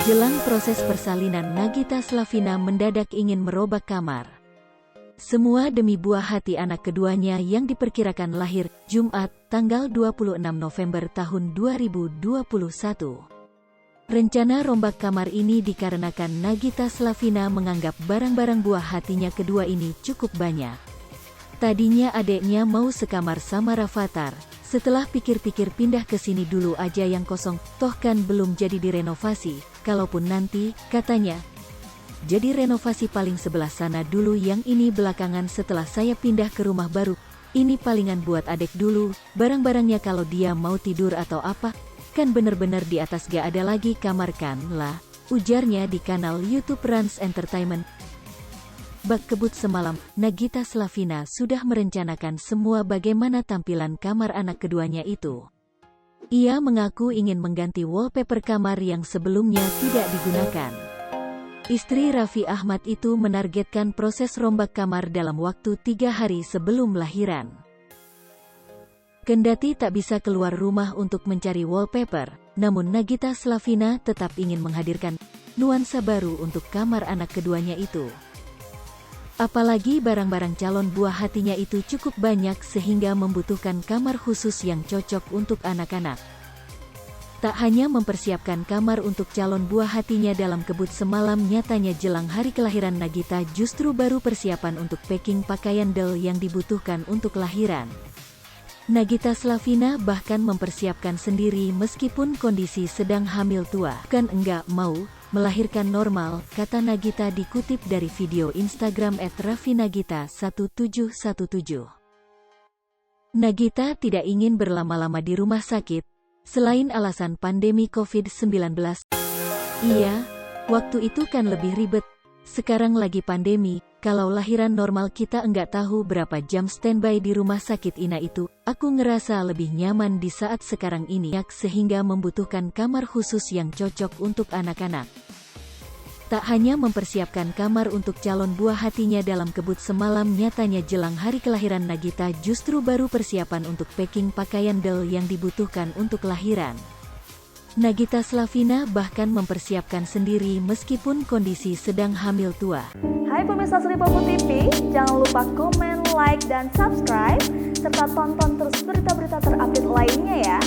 Jelang proses persalinan, Nagita Slavina mendadak ingin merobak kamar. Semua demi buah hati anak keduanya yang diperkirakan lahir Jumat, tanggal 26 November tahun 2021. Rencana rombak kamar ini dikarenakan Nagita Slavina menganggap barang-barang buah hatinya kedua ini cukup banyak. Tadinya adeknya mau sekamar sama Rafathar. Setelah pikir-pikir pindah ke sini dulu aja yang kosong, toh kan belum jadi direnovasi, kalaupun nanti, katanya. Jadi renovasi paling sebelah sana dulu, yang ini belakangan setelah saya pindah ke rumah baru. Ini palingan buat adek dulu, barang-barangnya kalau dia mau tidur atau apa, kan bener-bener di atas gak ada lagi kamar kan lah, ujarnya di kanal YouTube Rans Entertainment. Bak kebut semalam, Nagita Slavina sudah merencanakan semua bagaimana tampilan kamar anak keduanya itu. Ia mengaku ingin mengganti wallpaper kamar yang sebelumnya tidak digunakan. Istri Raffi Ahmad itu menargetkan proses rombak kamar dalam waktu 3 hari sebelum lahiran. Kendati tak bisa keluar rumah untuk mencari wallpaper, namun Nagita Slavina tetap ingin menghadirkan nuansa baru untuk kamar anak keduanya itu. Apalagi barang-barang calon buah hatinya itu cukup banyak sehingga membutuhkan kamar khusus yang cocok untuk anak-anak. Tak hanya mempersiapkan kamar untuk calon buah hatinya dalam kebut semalam, nyatanya jelang hari kelahiran Nagita justru baru persiapan untuk packing pakaian doll yang dibutuhkan untuk lahiran. Nagita Slavina bahkan mempersiapkan sendiri meskipun kondisi sedang hamil tua. Kan enggak mau melahirkan normal, kata Nagita dikutip dari video Instagram @raffinagita1717. Nagita tidak ingin berlama-lama di rumah sakit, selain alasan pandemi COVID-19. Iya, waktu itu kan lebih ribet. Sekarang lagi pandemi, kalau lahiran normal kita enggak tahu berapa jam standby di rumah sakit Ina itu. Aku ngerasa lebih nyaman di saat sekarang ini, sehingga membutuhkan kamar khusus yang cocok untuk anak-anak. Tak hanya mempersiapkan kamar untuk calon buah hatinya dalam kebut semalam, nyatanya jelang hari kelahiran Nagita justru baru persiapan untuk packing pakaian doll yang dibutuhkan untuk lahiran. Nagita Slavina bahkan mempersiapkan sendiri meskipun kondisi sedang hamil tua. Hai pemirsa Sri Popo TV, jangan lupa komen, like, dan subscribe, serta tonton terus berita-berita terupdate lainnya ya.